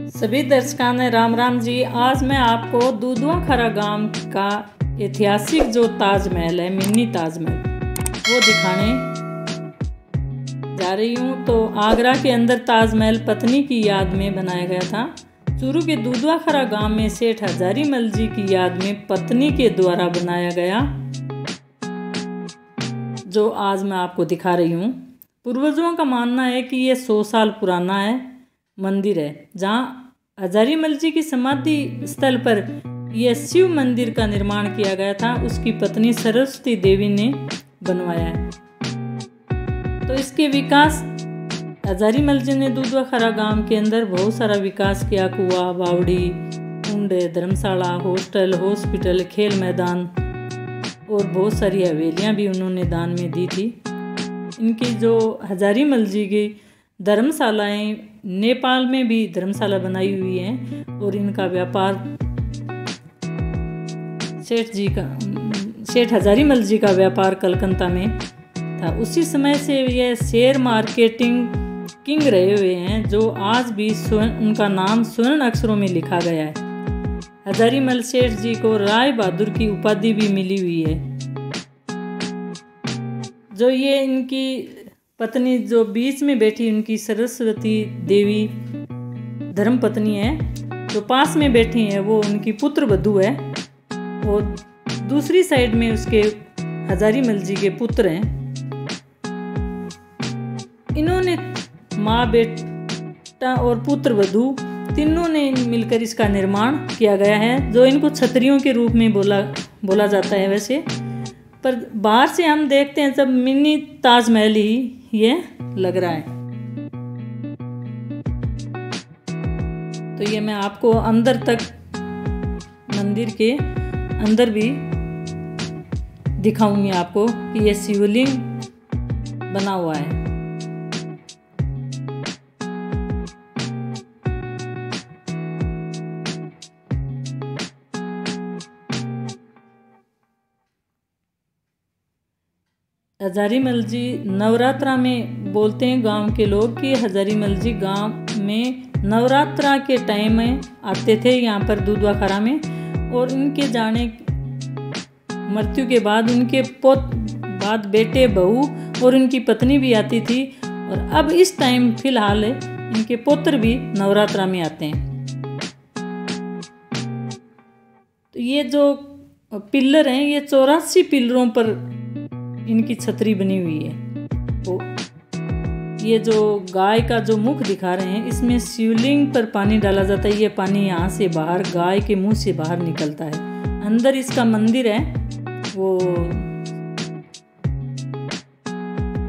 सभी दर्शकों ने राम राम जी। आज मैं आपको दूधवा खरा गांव का ऐतिहासिक जो ताजमहल है, मिनी ताजमहल, वो दिखाने जा रही हूँ। तो आगरा के अंदर ताजमहल पत्नी की याद में बनाया गया था। चूरू के दूधवा खरा गांव में सेठ हजारी मल जी की याद में पत्नी के द्वारा बनाया गया, जो आज मैं आपको दिखा रही हूँ। पूर्वजों का मानना है कि ये 100 साल पुराना मंदिर है, जहाँ हजारी मल जी की समाधि स्थल पर यह शिव मंदिर का निर्माण किया गया था। उसकी पत्नी सरस्वती देवी ने बनवाया है। तो इसके विकास हजारी मल जी ने दूधवा खरा गांव के अंदर बहुत सारा विकास किया। कुआं, बावड़ी, कुंड, धर्मशाला, हॉस्टल, हॉस्पिटल, खेल मैदान और बहुत सारी हवेलियां भी उन्होंने दान में दी थी। इनकी जो हजारी मल जी की धर्मशालाएं, नेपाल में भी धर्मशाला बनाई हुई हैं। और इनका व्यापार सेठ हजारी मल जी का व्यापार कलकत्ता में था। उसी समय से यह शेयर मार्केटिंग किंग रहे हुए हैं, जो आज भी उनका नाम स्वर्ण अक्षरों में लिखा गया है। हजारी मल सेठ जी को राय बहादुर की उपाधि भी मिली हुई है। जो ये इनकी पत्नी जो बीच में बैठी, उनकी सरस्वती देवी धर्म पत्नी है। जो पास में बैठी है वो उनकी पुत्र वधू है। और दूसरी साइड में उसके हजारी मल जी के पुत्र हैं। इन्होंने माँ, बेटा और पुत्र वधू तीनों ने मिलकर इसका निर्माण किया गया है। जो इनको छतरियों के रूप में बोला जाता है वैसे, पर बाहर से हम देखते हैं जब मिनी ताजमहल ही ये लग रहा है। तो ये मैं आपको अंदर तक, मंदिर के अंदर भी दिखाऊंगी आपको कि ये शिवलिंग बना हुआ है। हजारी मल जी नवरात्रा में बोलते हैं गांव के लोग कि हजारी मल जी गांव में नवरात्रा के टाइम में आते थे यहाँ पर दूधवा खरा में। और उनके जाने मृत्यु के बाद उनके बेटे, बहू और उनकी पत्नी भी आती थी। और अब इस टाइम फिलहाल इनके पुत्र भी नवरात्रा में आते हैं। तो ये जो पिलर हैं, ये 84 पिलरों पर इनकी छतरी बनी हुई है। तो ये जो गाय का जो मुख दिखा रहे हैं, इसमें शिवलिंग पर पानी डाला जाता है। ये पानी यहाँ से बाहर गाय के मुंह से बाहर निकलता है। अंदर इसका मंदिर है, वो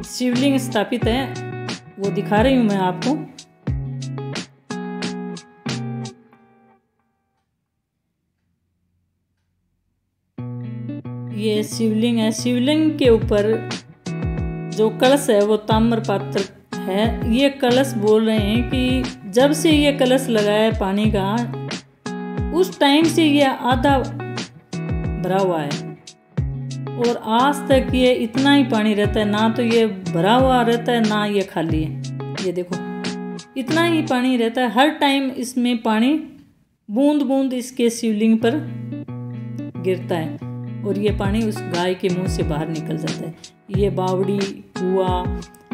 शिवलिंग स्थापित है, वो दिखा रही हूँ मैं आपको। ये शिवलिंग है। शिवलिंग के ऊपर जो कलश है वो ताम्र पात्र है। ये कलश बोल रहे हैं कि जब से ये कलश लगाया है पानी का, उस टाइम से ये आधा भरा हुआ है। और आज तक ये इतना ही पानी रहता है, ना तो ये भरा हुआ रहता है ना ये खाली है। ये देखो, इतना ही पानी रहता है हर टाइम। इसमें पानी बूंद बूंद इसके शिवलिंग पर गिरता है और ये पानी उस गाय के मुंह से बाहर निकल जाता है। ये बावड़ी, कुआं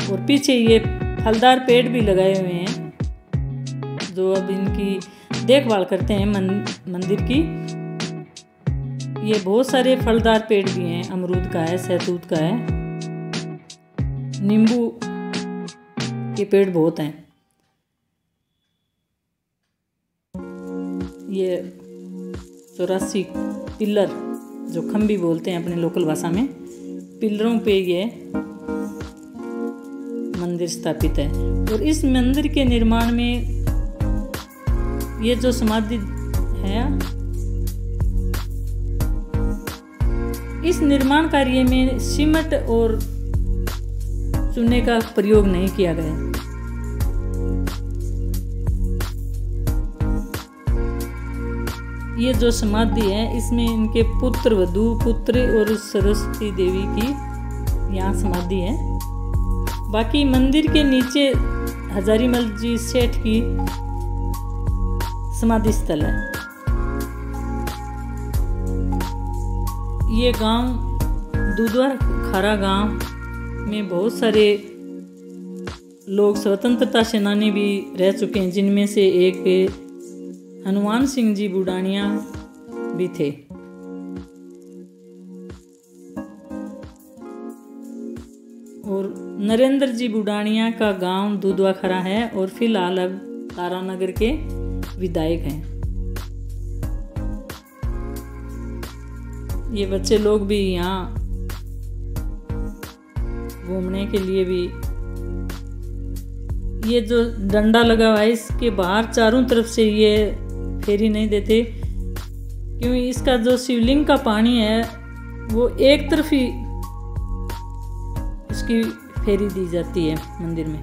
और पीछे ये फलदार पेड़ भी लगाए हुए हैं, जो अब इनकी देखभाल करते हैं मंदिर की। ये बहुत सारे फलदार पेड़ भी हैं, अमरूद का है, सहतूत का है, नींबू के पेड़ बहुत हैं। ये 84 पिलर, जो खंबी बोलते हैं अपने लोकल भाषा में, पिलरों पे ये मंदिर स्थापित है। और इस मंदिर के निर्माण में ये जो समाधि है, इस निर्माण कार्य में सीमेंट और चूने का प्रयोग नहीं किया गया। ये जो समाधि है, इसमें इनके पुत्र और सरस्वती देवी की यहाँ समाधि है। बाकी मंदिर के नीचे हजारी मल जी सेठ की समाधि स्थल है। ये गांव दुधवा खारा गांव में बहुत सारे लोग स्वतंत्रता सेनानी भी रह चुके हैं, जिनमें से एक हनुमान सिंह जी बुडानिया भी थे। और नरेंद्र जी बुडानिया का गांव दुधवा खरा है और फिलहाल अब तारानगर के विधायक हैं। ये बच्चे लोग भी यहाँ घूमने के लिए भी, ये जो डंडा लगा हुआ है इसके बाहर चारों तरफ से ये फेरी नहीं देते, क्योंकि इसका जो शिवलिंग का पानी है वो एक तरफ ही उसकी फेरी दी जाती है मंदिर में।